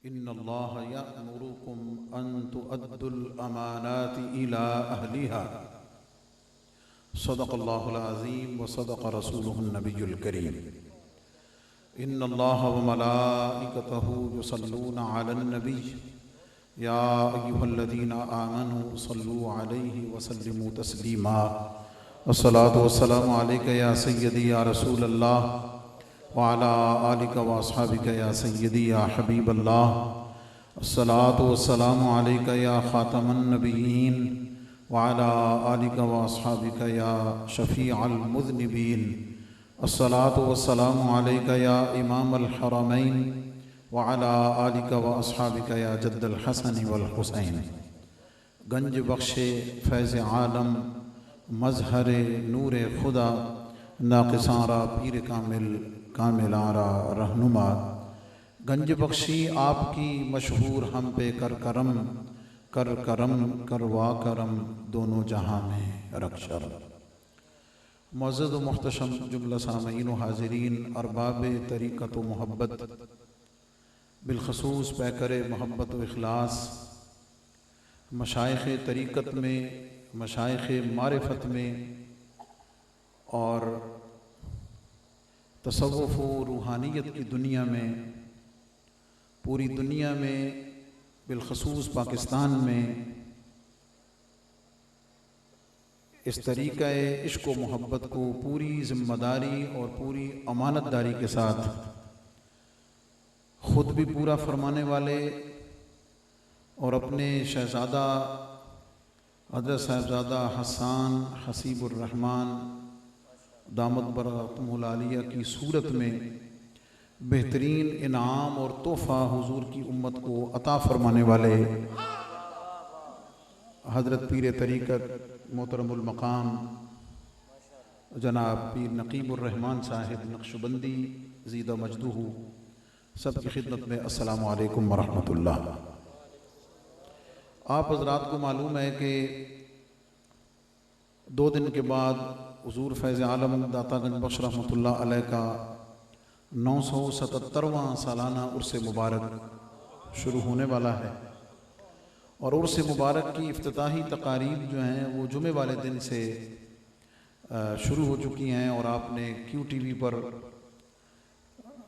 इन्नल्लाह यअमुरुकुम अन तुअद्दुल अमानाति इला अहलिहा सदक़ल्लाहुल अज़ीम व सदक़ रसूलुहुन नबियुल करीम। इन्नल्लाह व मलाइकतहु युसल्लूना अलन नबी या अय्युहल्लज़ीना आमनू सल्लू अलैहि व सल्लिमू तस्लीमा। अस्सलातु वस्सलामु अलैका या सय्यदी या रसूलल्लाह व अला आलिका व अस्हाबिका या सय्यदी या हबीबल्लाह। अस्सलातु वस्सलामु अलैका या खातमन नबिय्यीन व अला आलिका व अस्हाबिका या शफ़ीअल मुज़निबीन। अस्सलातु वस्सलामु अलैका या इमामल हरमैन व अला आलिका व अस्हाबिका या जद्दल हसन वल हुसैन। गंज बख्शे फैज़ आलम मज़हर नूर खुदा नाक़िसारा पीर कामिल कामिलारा रहनुमा। गंज बख्शी आपकी मशहूर हम पे कर करम करवा करम दोनों जहाँ में रक्षर। मुअज़्ज़ज़ व मुहतशम जुमला सामईन व हाज़िरीन अरबाब तरीक़त व मोहब्बत बिलख़ुसूस पैकर मोहब्बत व इख़लास मशाइख़ तरीक़त में मशाइख़ मारिफत में और तसव्वुफ़ व रूहानियत की दुनिया में पूरी दुनिया में बिलख़ुसूस पाकिस्तान में इस तरीक़ा इश्क़ व मोहब्बत को पूरी ज़िम्मेदारी और पूरी अमानतदारी के साथ ख़ुद भी पूरा फरमाने वाले और अपने शहज़ादा हज़रत साहिबज़ादा हसन हसीबुर रहमान दामत बरक़ातुहुल आलिया की सूरत में बेहतरीन इनाम और तोहफ़ा हुज़ूर की उम्मत को अता फ़रमाने वाले हज़रत पीर तरीक़त मोहतरमुल मक़ाम जनाब पीर नक़ीबुर रहमान साहिब नक्शबंदी ज़ीदा मजदूहू सब की खिदमत में अस्सलामु अलैकुम व रहमतुल्लाह। आप हज़रात को मालूम है कि 2 दिन के बाद हुज़ूर फैज़ आलम दातागंज बख्श रहमतुल्लाह अलैह का 977वां सालाना उर्स मुबारक शुरू होने वाला है और उर्स मुबारक की इफ्तिताही तकारीब जो हैं वो जुमे वाले दिन से शुरू हो चुकी हैं और आपने QTV पर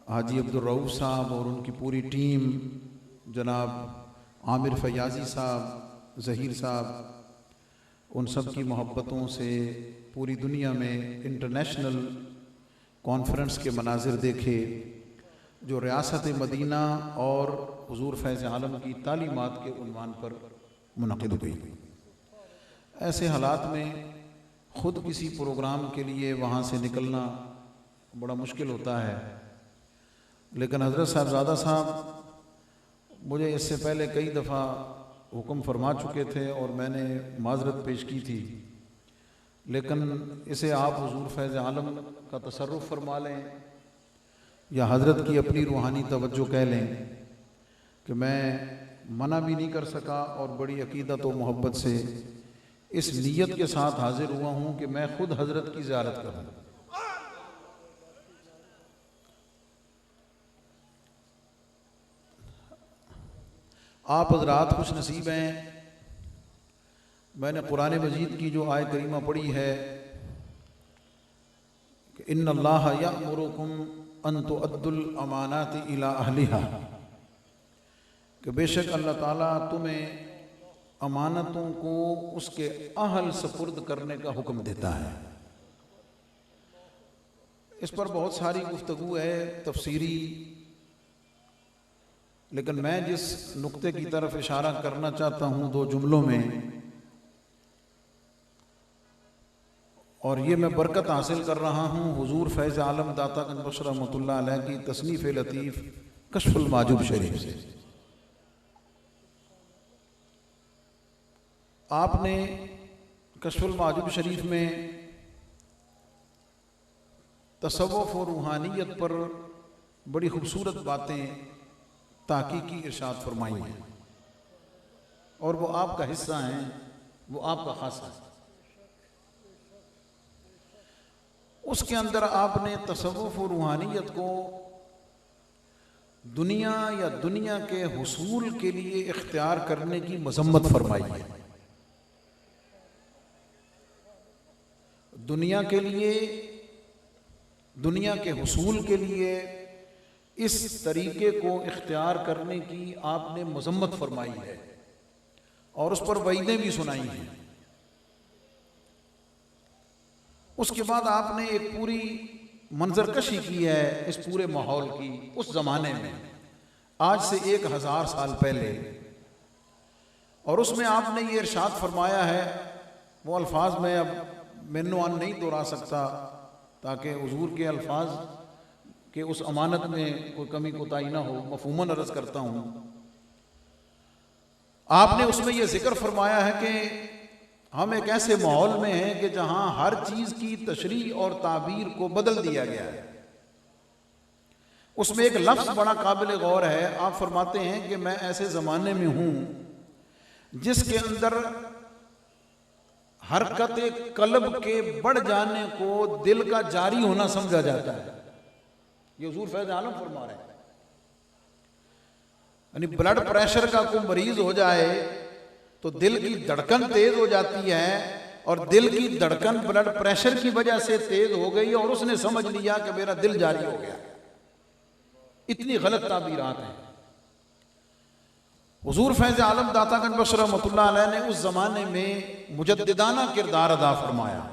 हाजी अब्दुल रऊफ़ साहब और उनकी पूरी टीम जनाब आमिर फयाज़ी साहब ज़हीर साहब उन सब की मोहब्बतों से पूरी दुनिया में इंटरनेशनल कॉन्फ्रेंस के मनाजिर देखे जो रियासत मदीना और हुज़ूर फैज़ आलम की तालीमात के उन्वान पर मुनक़िद हुई। ऐसे हालात में ख़ुद किसी प्रोग्राम के लिए वहाँ से निकलना बड़ा मुश्किल होता है, लेकिन हज़रत साहिबज़ादा साहब मुझे इससे पहले कई दफ़ा हुक्म फरमा चुके थे और मैंने माज़रत पेश की थी, लेकिन इसे आप हुज़ूर फैज़ आलम का तसर्रुफ़ फरमा लें या हज़रत की अपनी रूहानी तवज्जो कह लें कि मैं मना भी नहीं कर सका और बड़ी अक़ीदत व मोहब्बत से इस नीयत के साथ हाज़िर हुआ हूँ कि मैं ख़ुद हज़रत की ज़ियारत करूँ। आप हज़रात खुश नसीब हैं। मैंने कुरान मजीद की जो आयत करीमा पढ़ी है कि इन्नल्लाह यअमुरुकुम अन तुअद्दुल अमानाति इला अहलिहा, कि बेशक अल्लाह ताला तुम्हें अमानतों को उसके अहल सपुर्द करने का हुक्म देता है। इस पर बहुत सारी गुफ्तगू है तफसीरी, लेकिन मैं जिस नुक्ते की तरफ इशारा करना चाहता हूँ 2 जुमलों में, और ये मैं बरकत हासिल कर रहा हूँ हुज़ूर फैज़ आलम दातागंज बख्श रहमतुल्लाह अलैह की तसनीफ़ लतीफ़ कश्फुल माजूब शरीफ से। आपने कश्फुल माजूब शरीफ में तसव्वुफ़ और रूहानियत पर बड़ी खूबसूरत बातें ताक़ीकी इरशाद फरमाई हैं और वो आपका हिस्सा हैं, वो आपका ख़ासा है। उसके अंदर आपने तसव्वुफ़ और रूहानियत को दुनिया या दुनिया के हुसूल के लिए इख्तियार करने की मजम्मत फरमाई है। दुनिया के लिए, दुनिया के हुसूल के लिए इस तरीके को इख्तियार करने की आपने मजम्मत फरमाई है और उस पर वईदें भी सुनाई हैं। उसके बाद आपने एक पूरी मंजरकशी की है इस पूरे माहौल की, उस ज़माने में आज से 1000 साल पहले, और उसमें आपने ये इरशाद फरमाया है, वो अल्फाज में अब मेनोआन नहीं दोहरा सकता ताकि हुजूर के अल्फाज के उस अमानत में कोई कमी कोताही ना हो, मफहूमन अर्ज करता हूँ। आपने उसमें यह जिक्र फरमाया है कि हम एक ऐसे माहौल में हैं कि जहां हर चीज की तशरीह और ताबीर को बदल दिया गया है। उसमें एक लफ्ज बड़ा काबिल गौर है। आप फरमाते हैं कि मैं ऐसे जमाने में हूं जिसके अंदर हरकत कल्ब के बढ़ जाने को दिल का जारी होना समझा जाता है। ये हुजूर फैज़ आलम फरमा रहे हैं। यानी ब्लड प्रेशर का कोई मरीज हो जाए तो दिल की धड़कन तेज हो जाती है, और दिल की धड़कन ब्लड प्रेशर की वजह से तेज हो गई और उसने समझ लिया कि मेरा दिल जारी हो गया। इतनी गलत ताबीरात हैं। हुजूर फैज़ आलम दातागंज बख्श रहमतुल्लाह अलैह ने उस जमाने में मुजद्दिदाना किरदार अदा फरमाया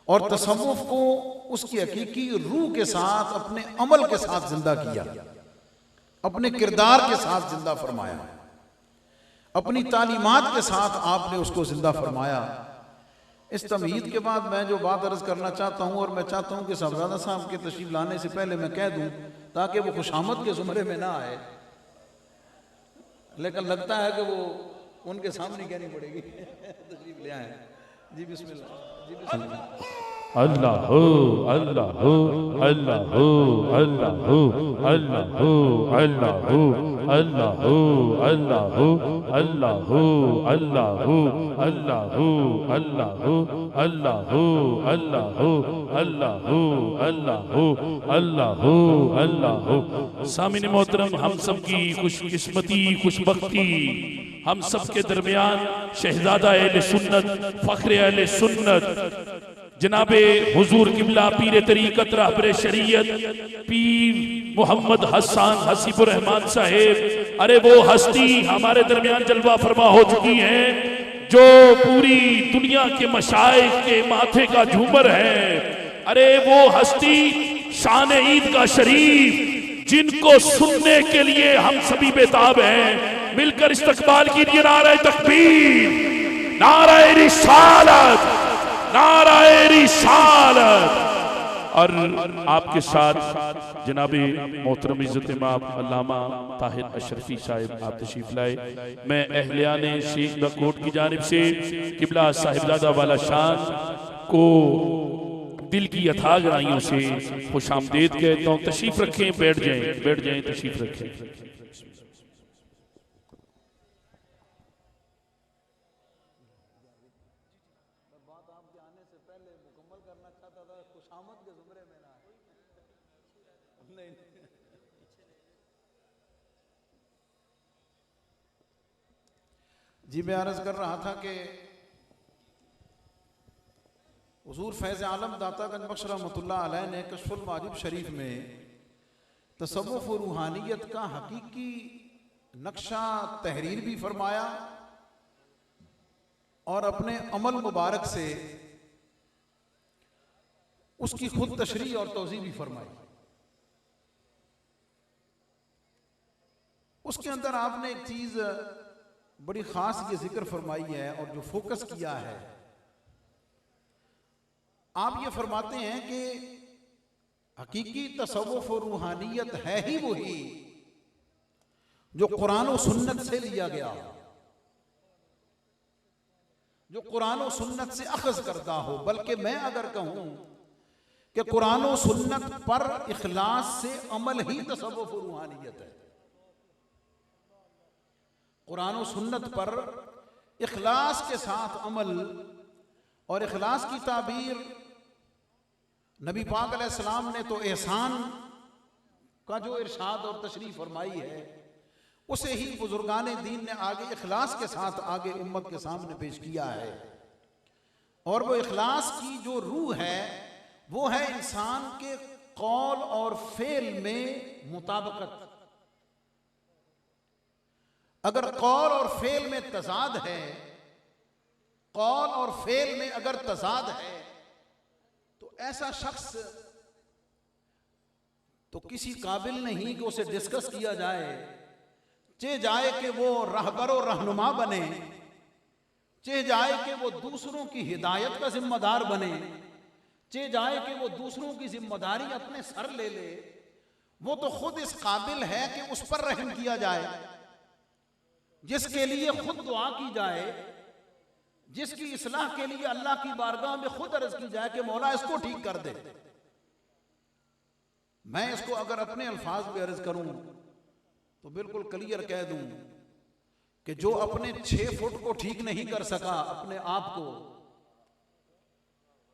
और तसव्वुफ को उसकी हकीकी रूह के साथ, अपने अमल के साथ जिंदा किया, अपने किरदार के साथ जिंदा फरमाया, अपनी तालीमात के साथ आपने उसको जिंदा फरमाया। इस तमहीद के बाद मैं जो बात अर्ज करना चाहता हूँ, और मैं चाहता हूँ कि साहबजादा साहब के तशरीफ लाने से पहले मैं कह दूँ ताकि वो खुशामद के जुमरे में ना आए, लेकिन लगता है कि वो उनके सामने कहनी पड़ेगी। तशरीफ ले आए जी, बिस्मिल्लाह जी, बिस्मिल्लाह। अल्लाह हो अल्लाह हो अल्लाह हो अल्लाह हो अल्लाह हो अल्लाह हो अल्लाह हो अल्लाह हो अल्लाह हो अल्लाह हो अल्लाह हो अल्लाह हो अल्लाह हो अल्लाह हो अल्लाह हो अल्लाह हो अल्लाह हो अल्लाह हो। सामिन मोहतरम, हम सब की खुशकिस्मती खुशबख्ती, हम सब के दरमियान शहजादा अहले सुन्नत, फख्र अहले सुन्नत जनाबे हुजूर किबला पीर तरीकत रहबर शरीयत पीर मोहम्मद हसन हसीबुर रहमान साहेब, अरे वो हस्ती हमारे दरमियान जलवा फरमा हो चुकी हैं जो पूरी दुनिया के मशाइख के माथे का झूमर है। अरे वो हस्ती शान ईद का शरीफ जिनको सुनने के लिए हम सभी बेताब हैं। मिलकर इस्तकबाल कीजिए नारे तकबीर, नारे रिसालत, नाराए रिसालत। और आपके साथ जनाबे मोहतरम इज्जत इमाम अल्लामा ताहिर अशरफी साहिब आप तशरीफ लाए। मैं अहलियाने शेख द कोट की जानिब से किबला साहिबजादा वाला शान को दिल की अथाह गहराइयों से खुशामदीद कहता हूँ। तशरीफ रखें, बैठ जाएं, तशरीफ रखें। जी, मैं अर्ज कर रहा था कि हुजूर फैज़ आलम दातागंज बख्श रहमतुल्लाह अलैह ने कश्फुल माजिब शरीफ में तसव्वुफ और रूहानियत का हकीकी नक्शा तहरीर भी फरमाया और अपने अमल मुबारक से उसकी खुद तशरीह और तौज़ीह भी फरमाई। उसके अंदर आपने एक चीज बड़ी खास ये जिक्र फरमाई है और जो फोकस किया है, आप ये फरमाते हैं कि हकीकी तसव्वुफ और रूहानियत है ही वही जो कुरान और सुन्नत से लिया गया, जो कुरान और सुन्नत से अखज़ करता हो। बल्कि मैं अगर कहूं कि कुरान और सुन्नत पर इखलास से अमल ही तसव्वुफ और रूहानियत है। कुरान और सुन्नत पर इखलास के साथ अमल, और इखलास की ताबीर नबी पाक अलैहिस्सलाम ने तो एहसान का जो इरशाद और तशरीफ फरमाई है, उसे ही बुजुर्गान दीन ने आगे इखलास के साथ आगे उम्मत के सामने पेश किया है। और वो इखलास की जो रूह है वो है इंसान के कौल और फेल में मुताबिकत। अगर कौल और फेल में तजाद है, कौल और फेल में अगर तजाद है, तो ऐसा शख्स तो किसी काबिल नहीं कि उसे डिस्कस किया जाए। चे जाए कि वो रहबर और रहनुमा बने, चे जाए कि वो दूसरों की हिदायत का जिम्मेदार बने, चे जाए कि वो दूसरों की जिम्मेदारी अपने सर ले ले, वो तो खुद इस काबिल है कि उस पर रहम किया जाए, जिसके लिए खुद दुआ की जाए, जिसकी इस्लाह के लिए अल्लाह की बारगाह में खुद अर्ज की जाए कि मौला इसको ठीक कर दे। मैं इसको अगर अपने अल्फाज में अर्ज करूं तो बिल्कुल क्लियर कह दूं कि जो अपने 6 फुट को ठीक नहीं कर सका अपने आप को,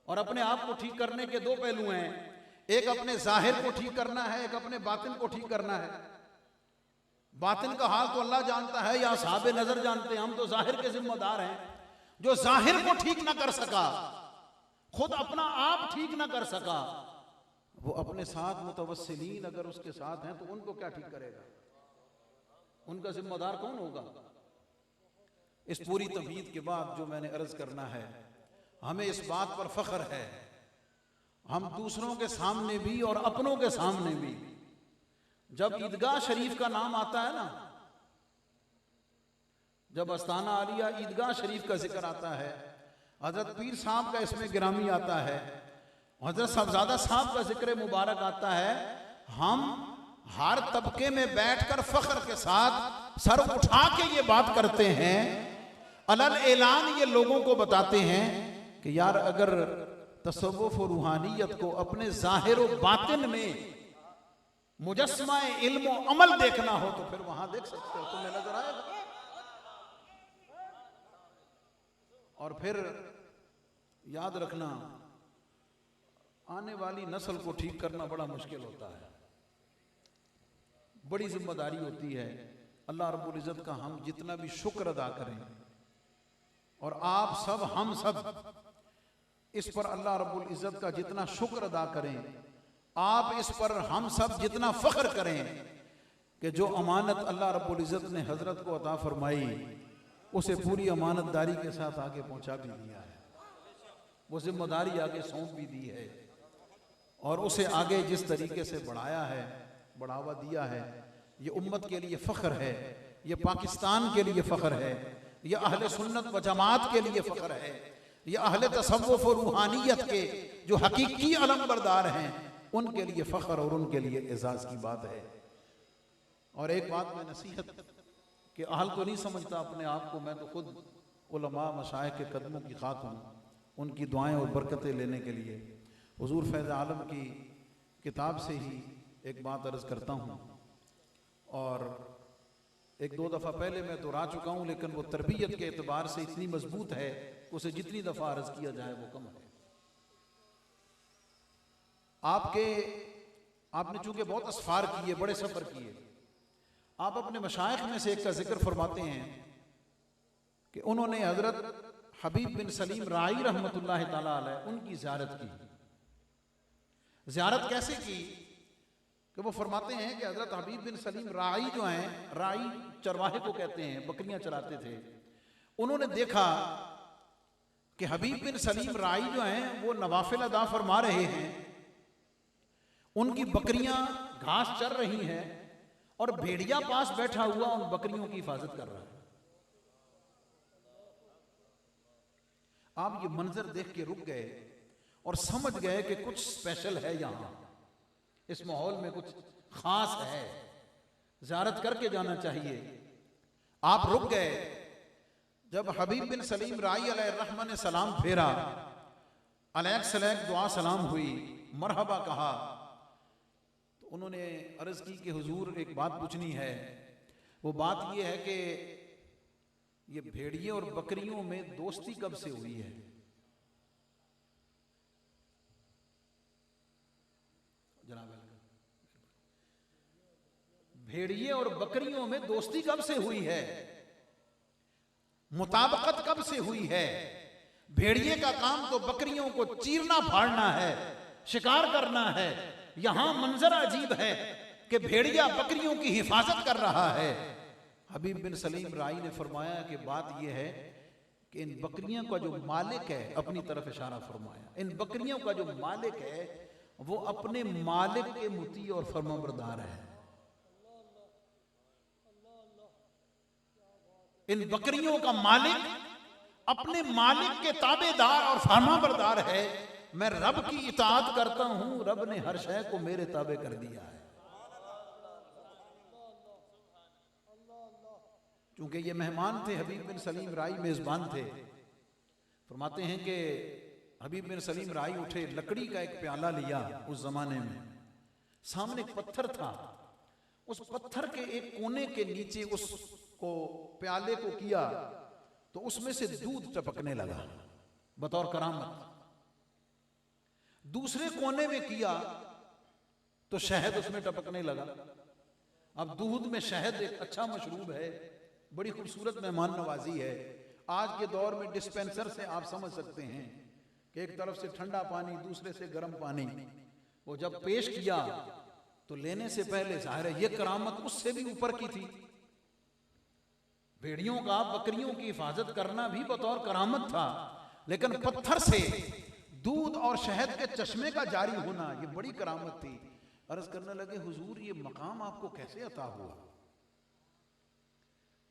और अपने आप को ठीक करने के 2 पहलू हैं, एक अपने जाहिर को ठीक करना है, एक अपने बातिन को ठीक करना है। बातिन का हाल तो अल्लाह जानता है या साहब नजर जानते हैं, हम तो जाहिर के जिम्मेदार हैं। जो जाहिर को ठीक ना कर सका, खुद अपना आप ठीक ना कर सका, वो अपने साथ मुतवस्सिलीन अगर उसके साथ हैं तो उनको क्या ठीक करेगा? उनका जिम्मेदार कौन होगा? इस पूरी तमहीद के बाद जो मैंने अर्ज करना है, हमें इस बात पर फख्र है, हम दूसरों के सामने भी और अपनों के सामने भी, जब ईदगाह शरीफ का नाम आता है ना, जब अस्ताना आलिया ईदगाह शरीफ का जिक्र आता है, हजरत पीर साहब का इसमें गिरामी आता है, हजरत साहबजादा साहब का जिक्र मुबारक आता है, हम हर तबके में बैठकर फख्र के साथ सर उठा के ये बात करते हैं, अलल ऐलान ये लोगों को बताते हैं कि यार अगर तसव्वुफ और रूहानियत को अपने जाहिर और बातिन में मुजस्मा इल्म और अमल देखना हो तो फिर वहां देख सकते हो, तुम्हें नजर आएगा। और फिर याद रखना, आने वाली नस्ल को ठीक करना बड़ा मुश्किल होता है, बड़ी जिम्मेदारी होती है। अल्लाह रब्बुल इज़्ज़त का हम जितना भी शुक्र अदा करें, और आप सब हम सब इस पर अल्लाह रब्बुल इज़्ज़त का जितना शुक्र अदा करें, आप इस पर हम सब जितना फख्र करें कि जो अमानत अल्लाह रब्बुल इज़्ज़त ने हजरत को अता फरमाई, उसे पूरी अमानतदारी के साथ आगे पहुंचा भी दिया है, वो जिम्मेदारी आगे सौंप भी दी है, और उसे आगे जिस तरीके से बढ़ाया है, बढ़ावा दिया है, ये उम्मत के लिए फ़ख्र है, ये पाकिस्तान के लिए फ़ख्र है, ये अहले सुन्नत व जमात के लिए फ़ख्र है, ये अहले तसव्वुफ और रूहानियत के जो हकीकी अलमबरदार हैं उनके लिए फ़ख्र और उनके लिए एजाज़ की बात है। और एक बात मैं नसीहत कि अहल तो नहीं समझता अपने आप को, मैं तो खुद उलमा मशाइख के कदमों की खाक हूँ, उनकी दुआएं और बरकतें लेने के लिए हुजूर फैज़ आलम की किताब से ही एक बात अर्ज़ करता हूँ। और 1-2 दफ़ा पहले मैं दोहरा चुका हूँ, लेकिन वो तरबियत के एतबार से इतनी मजबूत है, उसे जितनी दफ़ा अर्ज़ किया जाए वो कम है। आपने चूँकि बहुत असफार किए, बड़े सफ़र किए, आप अपने मशाइख में से एक का जिक्र फरमाते हैं कि उन्होंने हज़रत हबीब बिन सलीम राई रहमतुल्लाह ताला अलैह उनकी ज़ियारत की। ज़ियारत कैसे की कि वो फरमाते हैं कि हज़रत हबीब बिन सलीम राई जो हैं, राई चरवाहे को कहते हैं, बकरियां चराते थे, उन्होंने देखा कि हबीब बिन सलीम राई जो हैं वो नवाफिल अदा फरमा रहे हैं, उनकी बकरियां घास चर रही हैं और भेड़िया पास बैठा हुआ उन बकरियों की हिफाजत कर रहा है। आप ये मंजर देख के रुक गए और समझ गए कि कुछ स्पेशल है, यहां इस माहौल में कुछ खास है, ज़ियारत करके जाना चाहिए। आप रुक गए। जब हबीब बिन सलीम राई अलैहिर्रहमा ने सलाम फेरा, अलैक सलैक दुआ सलाम हुई, मरहबा कहा, तो उन्होंने अर्ज़ की कि हुजूर एक बात पूछनी है। वो बात ये है कि ये भेड़िए और बकरियों में दोस्ती कब से हुई है? जनाब भेड़िए और बकरियों में दोस्ती कब से हुई है, मुताबकत कब से हुई है? भेड़िए का काम तो बकरियों को चीरना फाड़ना है, शिकार करना है। यहां मंजर अजीब है कि भेड़िया बकरियों की हिफाजत कर रहा है। हबीब बिन सलीम राई ने फरमाया कि बात यह है कि इन बकरियों का जो मालिक है, अपनी तरफ इशारा फरमाया, इन बकरियों का जो मालिक है वो अपने मालिक के मुती और फरमाबरदार है। इन बकरियों का मालिक अपने मालिक के ताबेदार और फरमाबरदार है। मैं रब की इताअत करता हूं, रब ने हर शय को मेरे ताबे कर दिया है। क्योंकि ये मेहमान थे, हबीब बिन सलीम राई मेजबान थे। फरमाते हैं कि हबीब बिन सलीम राई उठे, लकड़ी का एक प्याला लिया। उस जमाने में सामने एक पत्थर था, उस पत्थर के एक कोने के नीचे उसको प्याले को किया तो उसमें से दूध टपकने लगा बतौर करामत। दूसरे कोने में किया तो शहद उसमें टपकने लगा। अब दूध में शहद एक अच्छा मशरूब है, बड़ी खूबसूरत मेहमान नवाजी है। आज के दौर में डिस्पेंसर से आप समझ सकते हैं कि एक तरफ से ठंडा पानी, दूसरे से गर्म पानी, वो जब पेश किया तो लेने से पहले जाहिर है ये करामत उससे भी ऊपर की थी। भेड़ियों का, बकरियों की हिफाजत करना भी बतौर करामत था, लेकिन पत्थर से दूध और शहद के चश्मे का जारी होना ये बड़ी करामत थी। अर्ज करने लगे, हुजूर ये मकाम आपको कैसे अता हुआ?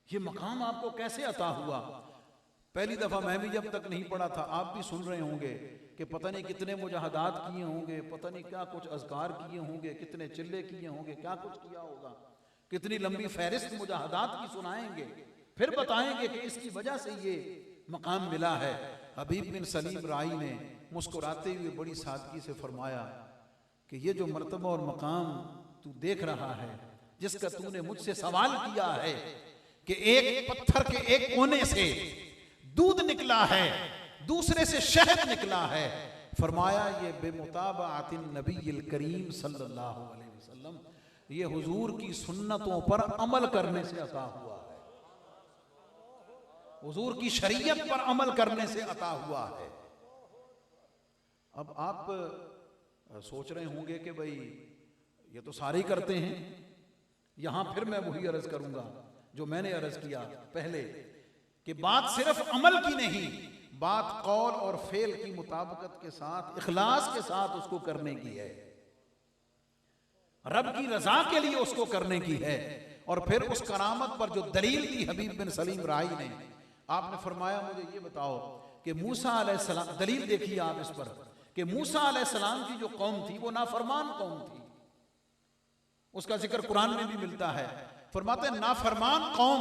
ये मकाम आपको कैसे अता हुआ? पहली दफा मैं भी जब तक नहीं पढ़ा था, आप भी सुन रहे होंगे कि पता नहीं कितने मुजाहदात किए होंगे, पता नहीं क्या कुछ अज़कार किए होंगे, कितने चिल्ले किए होंगे, क्या कुछ किया होगा, कितनी लंबी फहरिस्त मुजाहदात की सुनाएंगे, फिर बताएंगे कि इसकी वजह से ये मकाम मिला है। हबीब बिन सलीम राई ने मुस्कुराते हुए बड़ी सादगी से फरमाया कि ये जो मर्तबा और मकाम तू देख रहा है, जिसका तूने मुझसे सवाल किया है कि एक पत्थर के एक कोने से दूध निकला है, दूसरे से शहद निकला है, फरमाया ये बेमुताबातिन नबील करीम सल्लल्लाहु अलैहि वसल्लम, ये हुजूर की सुन्नतों पर अमल करने से अता हुआ है, हुजूर की शरीयत पर अमल करने से अता हुआ है। अब आप सोच रहे होंगे कि भाई ये तो सारे ही करते हैं। यहां फिर मैं वही अर्ज करूंगा जो मैंने अर्ज किया पहले कि बात सिर्फ अमल की नहीं, बात कौल और फेल की मुताबिकत के साथ, इखलास के साथ उसको करने की है, रब की रजा के लिए उसको करने की है। और फिर उस करामत पर जो दलील दी हबीब बिन सलीम राई ने, आपने फरमाया मुझे ये बताओ कि मूसा अलैहिस्सलाम, दलील देखिए आप इस पर, कि मूसा अलैहिस्सलाम की जो कौम थी वो नाफरमान कौम थी। उसका जिक्र कुरान में भी मिलता है। फरमाते हैं नाफरमान कौम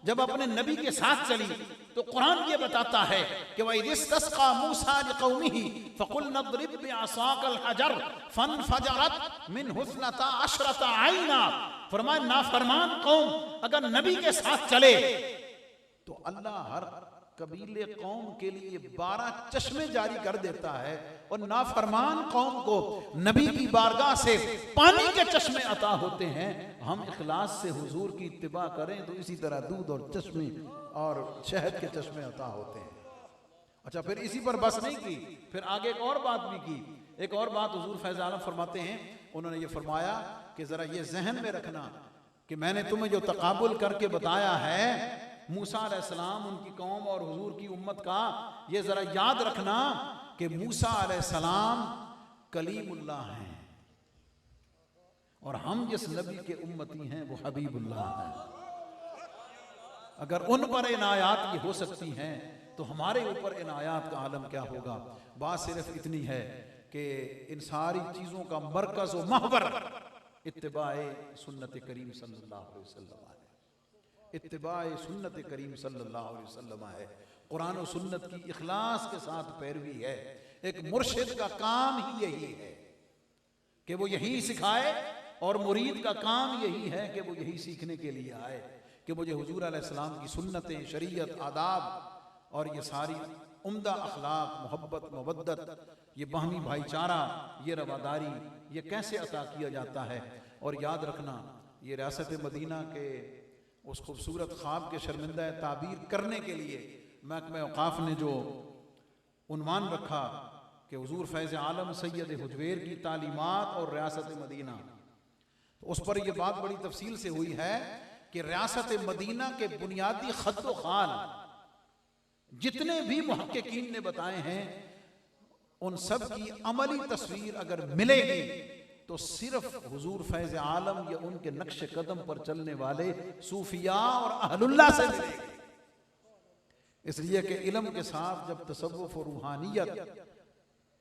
जब अपने नबी के साथ चली तो कुरान ये बताता है कि वइदिस्तस्क़ा मूसा लिक़ौमिही फ़क़ुल नज़रिब बिअसाक़ल हजर फ़नफ़जरत मिन हुस्नता अशरता आइना। फरमाया नाफरमान कौम अगर नबी के साथ चले तो अल्लाह हर कबीले कौम के लिए 12 चश्मे जारी कर देता है, और नाफरमान कौम को नबी की बारगाह से पानी के चश्मे अता होते हैं। हम इखलास से हुजूर की इत्तिबा करें तो इसी तरह दूध और चश्मे और शहद के चश्मे अता होते हैं। अच्छा, फिर इसी पर बस नहीं की, फिर आगे एक और बात भी की। एक और बात हुजूर फैज़ आलम फरमाते हैं, उन्होंने ये फरमाया कि जरा ये जहन में रखना कि मैंने तुम्हें जो तकाबुल करके बताया है मूसा अलैहिस्सलाम, उनकी कौम और हुजूर की उम्मत का, ये जरा याद रखना कि मूसा अलैहिस्सलाम कलीमुल्लाह हैं और हम जिस नबी के उम्मती हैं वो हबीबुल्लाह हैं। अगर उन पर इनायात की हो सकती हैं तो हमारे ऊपर इनायात का आलम क्या होगा। बात सिर्फ इतनी है कि इन सारी चीज़ों का मरकज़ व महवर इत्तिबाए सुन्नत करीम सल्लल्लाहु अलैहि वसल्लम है। इत्तिबाए सुन्नत करीम सल्लल्लाहु अलैहि वसल्लम है। कुरान और सुन्नत की इखलास के साथ पैरवी है। एक मुर्शिद का काम ही यही है कि वो यही सिखाए, और मुरीद का काम यही है कि वो यही सीखने के लिए आए कि मुझे हुजूर अलैहिस्सलाम की सुन्नतें, शरीयत, आदाब और ये सारी उम्दा अखलाक, मोहब्बत, मवद्दत, ये बाहमी भाईचारा, ये रवादारी, ये कैसे अता किया जाता है। और याद रखना ये रियासत मदीना के उस खूबसूरत ख्वाब के शर्मिंदा ताबीर करने के लिए महकमा औक़ाफ़ ने जो उन्वान रखा कि हुज़ूर फैज़ आलम सैयद हुजवेर की तालीमात और रियासत मदीना, तो उस पर यह बात बड़ी तफसील से हुई है कि रियासत मदीना के बुनियादी खत व खाल जितने भी मुहक्किकीन ने बताए हैं, उन सब की अमली तस्वीर अगर मिलेगी तो सिर्फ हुजूर फैज़ आलम या उनके नक्श कदम पर चलने वाले सूफिया और अहलुल्लाह से मिलेगी। इसलिए कि इल्म के साथ जब तसव्वुफ और रूहानियत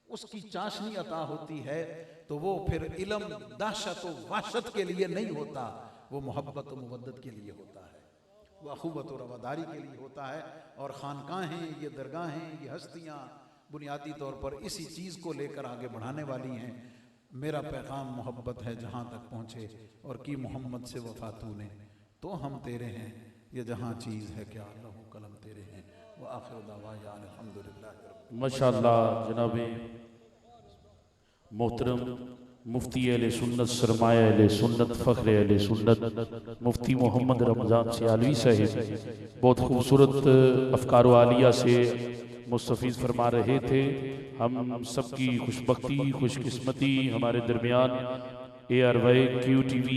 उसकी चाशनी अता होती है तो वो फिर इल्म दहशत व वहशत के लिए नहीं होता, वो मोहब्बत व मुवद्दत के लिए होता है, वो अखुवत और रवादारी के लिए होता है। और खानकाहें, ये दरगाहें, ये हस्तियाँ बुनियादी तौर पर इसी चीज़ को लेकर आगे बढ़ाने वाली हैं। मेरा पैगाम मोहब्बत है जहाँ तक पहुँचे, और की मोहम्मद से वफा तूने तो हम तेरे हैं, ये जहाँ चीज़ है क्या लहू कलम तेरे हैं। व आखिर दावाना अल्हम्दुलिल्लाह। माशाअल्लाह जनाब मोहतरम मुफ्ती अहले सुन्नत सरमाया अहले सुन्नत फ़ख्र अहले सुन्नत मुफ्ती मोहम्मद रमज़ान सियालवी साहिब बहुत खूबसूरत अफ़कार आलिया से मुस्तफ़ीज़ फरमा रहे थे। हम सबकी खुशबख्ती खुशकिस्मती हमारे दरमियान ARY QTV